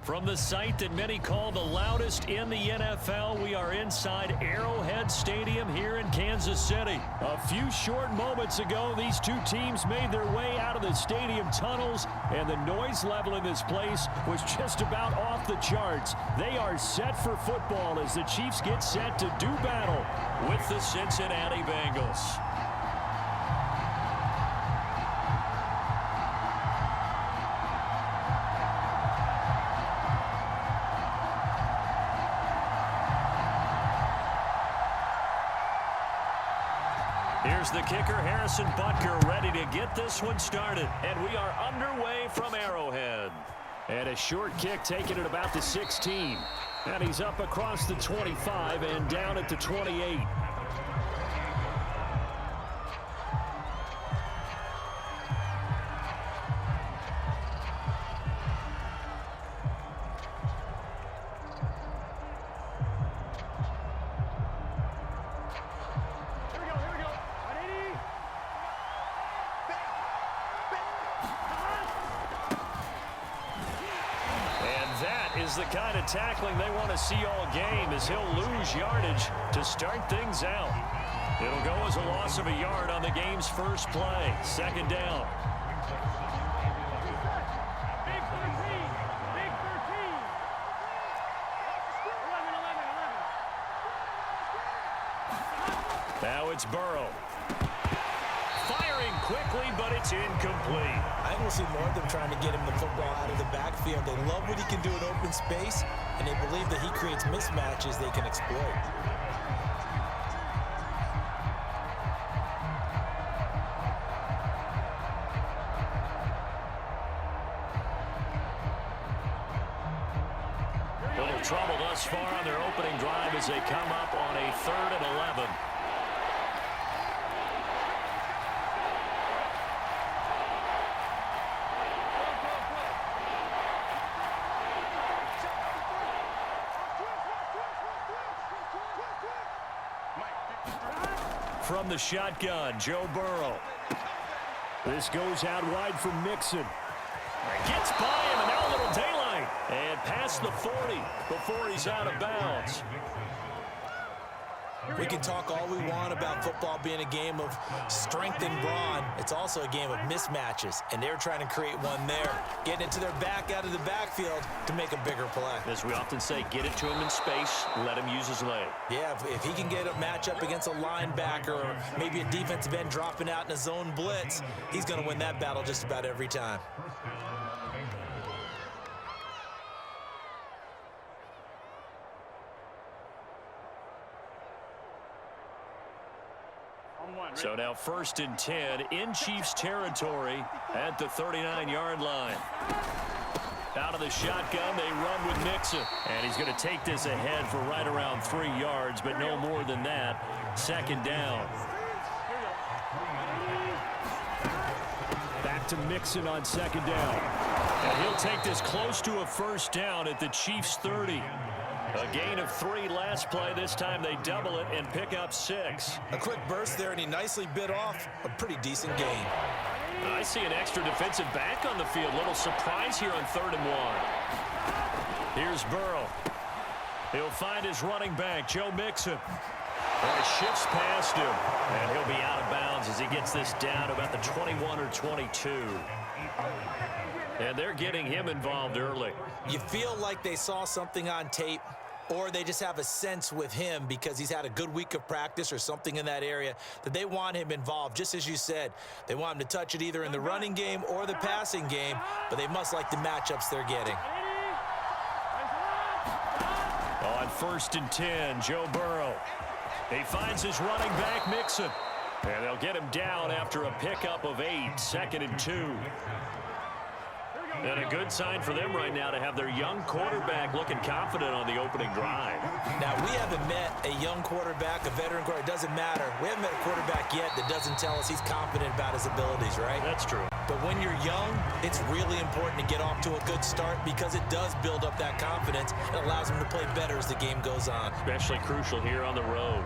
From the site that many call the loudest in the NFL, we are inside Arrowhead Stadium here in Kansas City. A few short moments ago, these two teams made their way out of the stadium tunnels, and the noise level in this place was just about off the charts. They are set for football as the Chiefs get set to do battle with the Cincinnati Bengals. Here's the kicker, Harrison Butker, ready to get this one started. And we are underway from Arrowhead. And a short kick taken at about the 16. And he's up across the 25 and down at the 28. Is the kind of tackling they want to see all game as he'll lose yardage to start things out. It'll go as a loss of a yard on the game's first play. Second down. Big 13. Big 13. 11. Now it's Burrow. Firing quickly, but it's incomplete. I almost see more of them trying to get him the football out of the backfield. They love what he can do in open space, and they believe that he creates mismatches they can exploit. Little trouble thus far on their opening drive as they come up on a 3rd and 11. From the shotgun, Joe Burrow. This goes out wide for Mixon. Gets by him, and now a little daylight. And past the 40 before he's out of bounds. We can talk all we want about football being a game of strength and brawn. It's also a game of mismatches, and they're trying to create one there. Getting it to their back out of the backfield to make a bigger play. As we often say, get it to him in space, let him use his leg. Yeah, if he can get a matchup against a linebacker or maybe a defensive end dropping out in a zone blitz, he's going to win that battle just about every time. So now 1st and 10 in Chiefs territory at the 39-yard line. Out of the shotgun, they run with Mixon. And he's going to take this ahead for right around 3 yards, but no more than that. 2nd down. Back to Mixon on 2nd down. And he'll take this close to a 1st down at the Chiefs' 30. A gain of 3 last play. This time they double it and pick up 6. A quick burst there, and he nicely bit off a pretty decent gain. I see an extra defensive back on the field. Little surprise here on 3rd and 1. Here's Burrow. He'll find his running back, Joe Mixon. And it shifts past him. And he'll be out of bounds as he gets this down about the 21 or 22. And they're getting him involved early. You feel like they saw something on tape, or they just have a sense with him because he's had a good week of practice or something in that area that they want him involved. Just as you said, they want him to touch it either in the running game or the passing game, but they must like the matchups they're getting. On 1st and 10, Joe Burrow. He finds his running back, Mixon. And they'll get him down after a pickup of 8, 2nd and 2. And a good sign for them right now to have their young quarterback looking confident on the opening drive. Now, we haven't met a young quarterback, a veteran quarterback. It doesn't matter. We haven't met a quarterback yet that doesn't tell us he's confident about his abilities, right? That's true. But when you're young, it's really important to get off to a good start because it does build up that confidence. It allows him to play better as the game goes on. Especially crucial here on the road.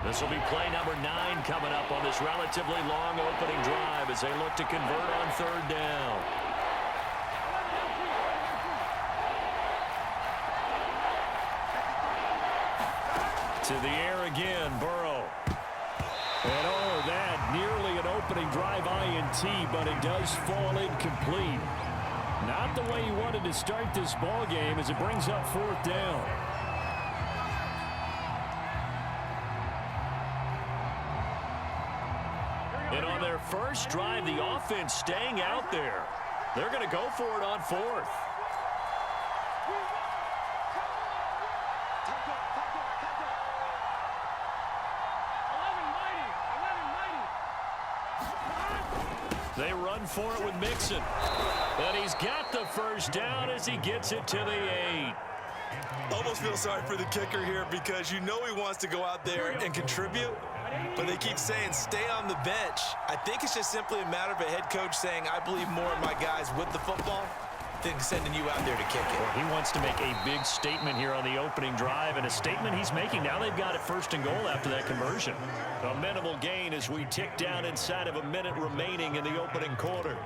This will be play number 9 coming up on this relatively long opening drive as they look to convert on 3rd down. To the air again, Burrow. And oh, that nearly an opening drive INT, but it does fall incomplete. Not the way he wanted to start this ball game as it brings up 4th down. And on their first drive, the offense staying out there. They're going to go for it on 4th. They run for it with Mixon. And he's got the first down as he gets it to the 8. Almost feel sorry for the kicker here because you know he wants to go out there and contribute, but they keep saying stay on the bench. I think it's just simply a matter of a head coach saying I believe more in my guys with the football than sending you out there to kick it. Well, he wants to make a big statement here on the opening drive, and a statement he's making. Now they've got it 1st and goal after that conversion. A minimal gain as we tick down inside of a minute remaining in the opening quarter.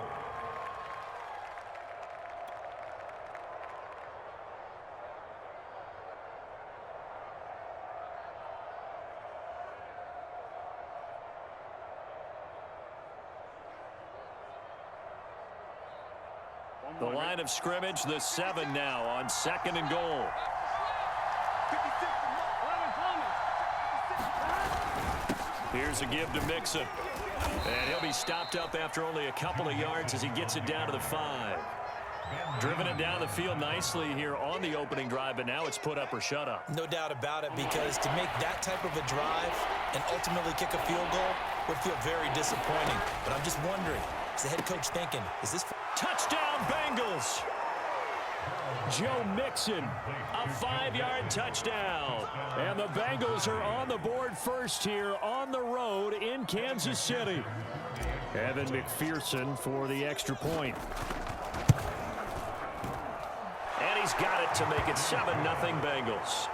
The line of scrimmage, the 7 now on 2nd and goal. Here's a give to Mixon. And he'll be stopped up after only a couple of yards as he gets it down to the 5. Driven it down the field nicely here on the opening drive, but now it's put up or shut up. No doubt about it, because to make that type of a drive and ultimately kick a field goal would feel very disappointing. But I'm just wondering, is the head coach thinking, is this... Touchdown, Bengals! Joe Mixon, a 5-yard touchdown. And the Bengals are on the board first here on the road in Kansas City. Evan McPherson for the extra point. And he's got it to make it 7-0 Bengals.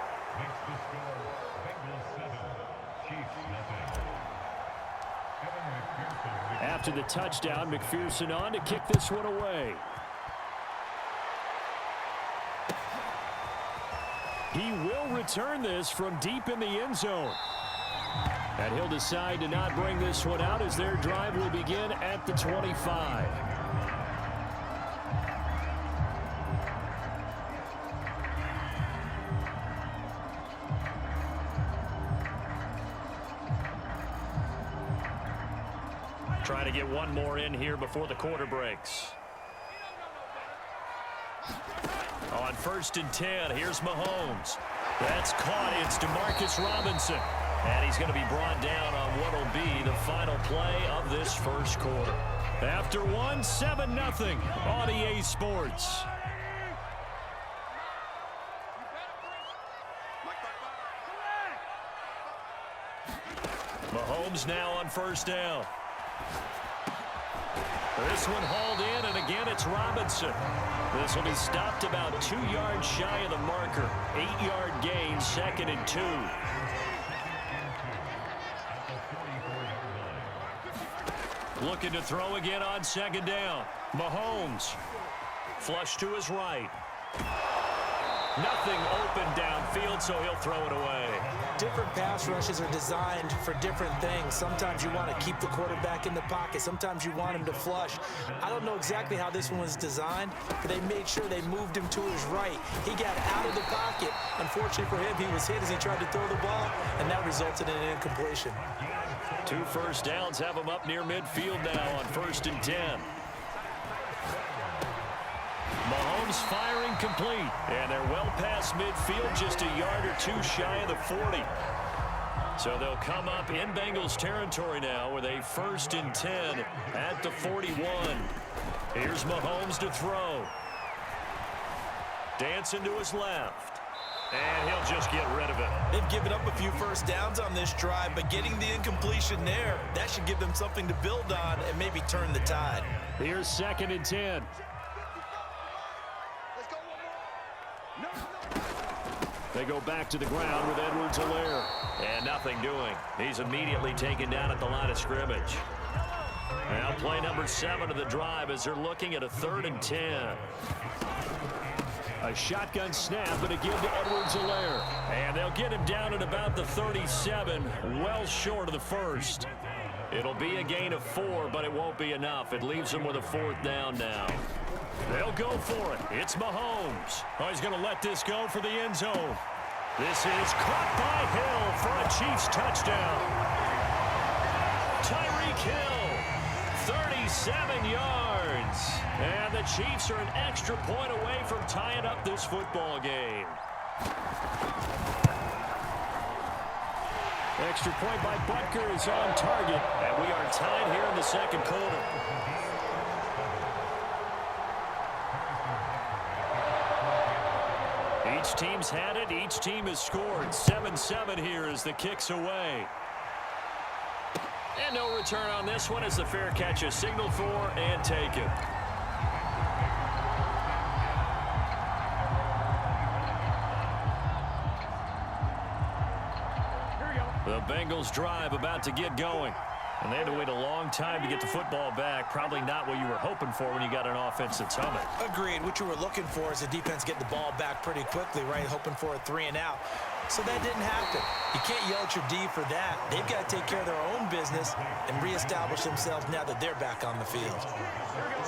After the touchdown, McPherson on to kick this one away. He will return this from deep in the end zone. And he'll decide to not bring this one out as their drive will begin at the 25. Trying to get one more in here before the quarter breaks. On 1st and 10, here's Mahomes. That's caught. It's Demarcus Robinson. And he's going to be brought down on what will be the final play of this first quarter. After one, 7-0 on EA Sports. Mahomes now on 1st down. This one hauled in, and again it's Robinson. This will be stopped about 2 yards shy of the marker. 8-yard gain, 2nd and 2. Looking to throw again on 2nd down. Mahomes. Flush to his right. Nothing open downfield, so he'll throw it away. Different pass rushes are designed for different things. Sometimes you want to keep the quarterback in the pocket. Sometimes you want him to flush. I don't know exactly how this one was designed, but they made sure they moved him to his right. He got out of the pocket. Unfortunately for him, he was hit as he tried to throw the ball, and that resulted in an incompletion. 2 first downs have him up near midfield now on 1st and 10. Mahomes firing complete, and they're well past midfield, just a yard or 2 shy of the 40. So they'll come up in Bengals territory now with a 1st and 10 at the 41. Here's Mahomes to throw. Dancing to his left. And he'll just get rid of it. They've given up a few first downs on this drive, but getting the incompletion there, that should give them something to build on and maybe turn the tide. Here's 2nd and 10. They go back to the ground with Edwards-Helaire. And nothing doing. He's immediately taken down at the line of scrimmage. Now play number 7 of the drive as they're looking at a 3rd and 10. A shotgun snap and a give to Edwards-Helaire. And they'll get him down at about the 37, well short of the first. It'll be a gain of 4, but it won't be enough. It leaves them with a 4th down now. They'll go for it. It's Mahomes. Oh, he's going to let this go for the end zone. This is caught by Hill for a Chiefs touchdown. Tyreek Hill, 37 yards. And the Chiefs are an extra point away from tying up this football game. Extra point by Butker is on target. And we are tied here in the second quarter. Each team's had it. Each team has scored. 7-7 here as the kick's away. And no return on this one as the fair catch is signaled for and taken. The Bengals drive about to get going. And they had to wait a long time to get the football back. Probably not what you were hoping for when you got an offense that's humming. Agreed. What you were looking for is the defense getting the ball back pretty quickly, right? Hoping for a 3 and out. So that didn't happen. You can't yell at your D for that. They've got to take care of their own business and reestablish themselves now that they're back on the field.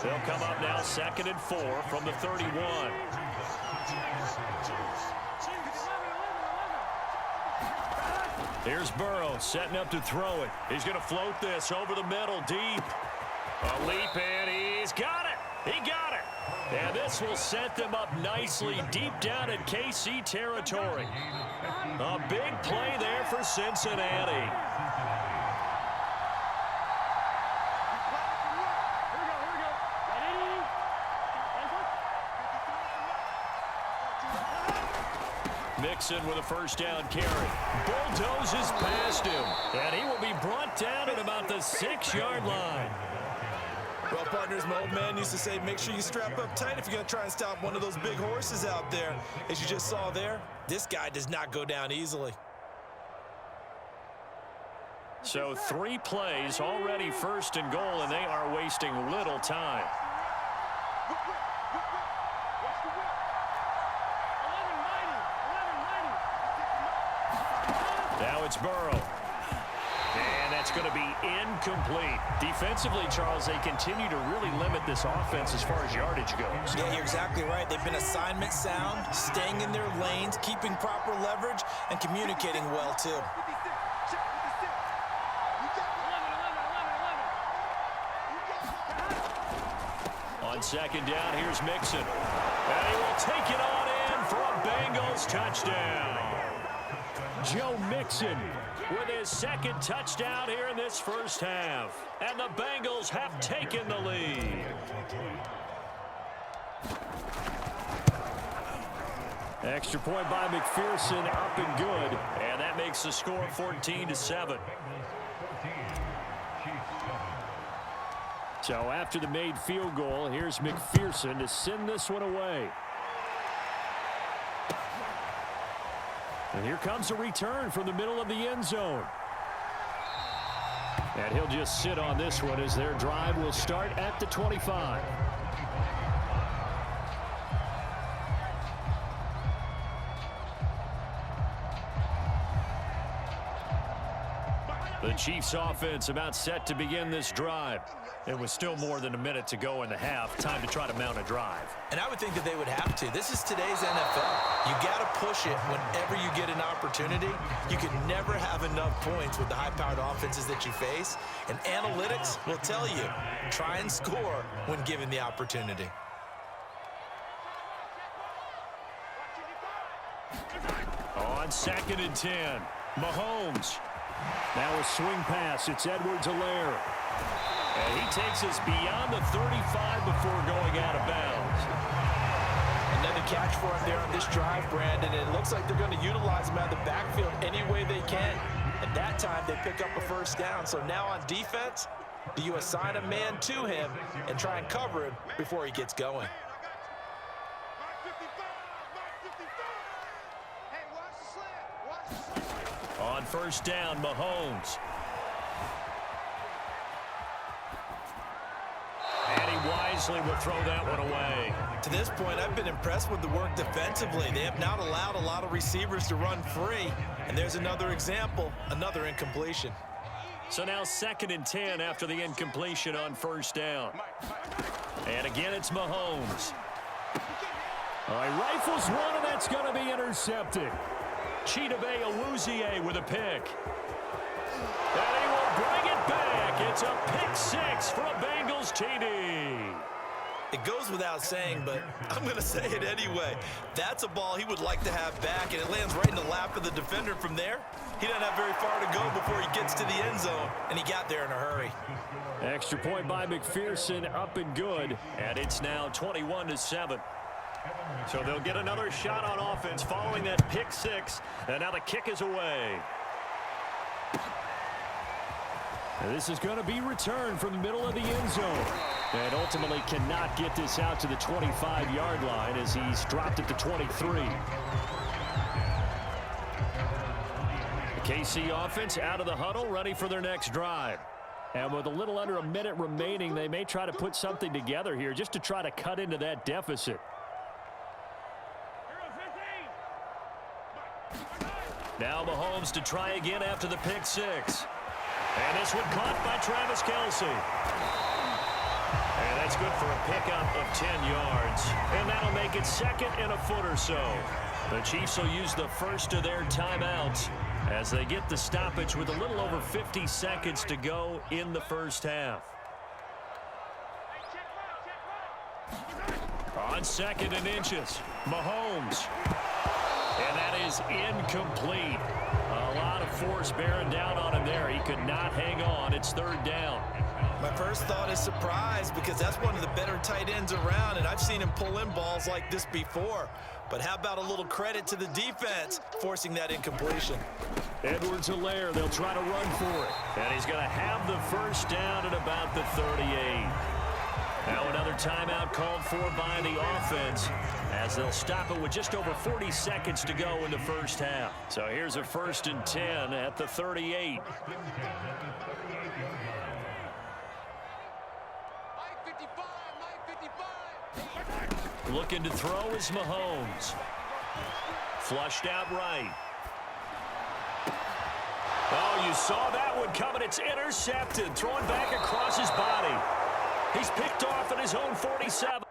They'll come up now 2nd and 4 from the 31. Here's Burrow setting up to throw it. He's going to float this over the middle deep. A leap in. He's got it. He got it. And this will set them up nicely deep down in KC territory. A big play there for Cincinnati. Mixon with a first down carry. Bulldozes past him. And he will be brought down at about the 6-yard line. Well, partners, my old man used to say, make sure you strap up tight if you're going to try and stop one of those big horses out there. As you just saw there, this guy does not go down easily. So 3 plays, already 1st and goal, and they are wasting little time. Now it's Burrow. And that's going to be incomplete. Defensively, Charles, they continue to really limit this offense as far as yardage goes. Yeah, you're exactly right. They've been assignment sound, staying in their lanes, keeping proper leverage, and communicating well, too. On 2nd down, here's Mixon. And he will take it on in for a Bengals touchdown. Joe Mixon with his 2nd touchdown here in this first half. And the Bengals have taken the lead. Extra point by McPherson, up and good. And that makes the score 14-7. So after the made field goal, here's McPherson to send this one away. And here comes a return from the middle of the end zone. And he'll just sit on this one as their drive will start at the 25. The Chiefs offense about set to begin this drive. It was still more than a minute to go in the half. Time to try to mount a drive. And I would think that they would have to. This is today's NFL. You got to push it whenever you get an opportunity. You can never have enough points with the high-powered offenses that you face. And analytics will tell you, try and score when given the opportunity. On 2nd and 10, Mahomes. Now a swing pass. It's Edwards-Helaire. And he takes us beyond the 35 before going out of bounds. Another catch for him there on this drive, Brandon. And it looks like they're going to utilize him out of the backfield any way they can. At that time, they pick up a first down. So now on defense, do you assign a man to him and try and cover him before he gets going? On 1st down, Mahomes. And he wisely will throw that one away. To this point, I've been impressed with the work defensively. They have not allowed a lot of receivers to run free. And there's another example, another incompletion. So now 2nd and 10 after the incompletion on 1st down. And again, it's Mahomes. All right, rifles one, and that's going to be intercepted. Chidobe Awuzie with a pick. And he will bring it back. It's a pick 6 for a Bengals TD. It goes without saying, but I'm going to say it anyway. That's a ball he would like to have back, and it lands right in the lap of the defender from there. He doesn't have very far to go before he gets to the end zone, and he got there in a hurry. Extra point by McPherson, up and good, and it's now 21-7. So they'll get another shot on offense following that pick 6, and now the kick is away. And this is going to be returned from the middle of the end zone. And ultimately cannot get this out to the 25-yard line as he's dropped at the 23. The KC offense out of the huddle, ready for their next drive. And with a little under a minute remaining, they may try to put something together here just to try to cut into that deficit. Now Mahomes to try again after the pick 6. And this one caught by Travis Kelce. And that's good for a pickup of 10 yards. And that'll make it 2nd and a foot or so. The Chiefs will use the first of their timeouts as they get the stoppage with a little over 50 seconds to go in the first half. On 2nd and inches, Mahomes. And that is incomplete. A lot of force bearing down on him there. He could not hang on. It's 3rd down. My first thought is surprise because that's one of the better tight ends around, and I've seen him pull in balls like this before. But how about a little credit to the defense forcing that incompletion? Edwards-Helaire, they'll try to run for it. And he's going to have the first down at about the 38. Now another timeout called for by the offense as they'll stop it with just over 40 seconds to go in the first half. So here's a 1st and 10 at the 38. Looking to throw is Mahomes. Flushed out right. Oh, you saw that one coming. It's intercepted. Throwing back across his body. He's picked off at his own 47.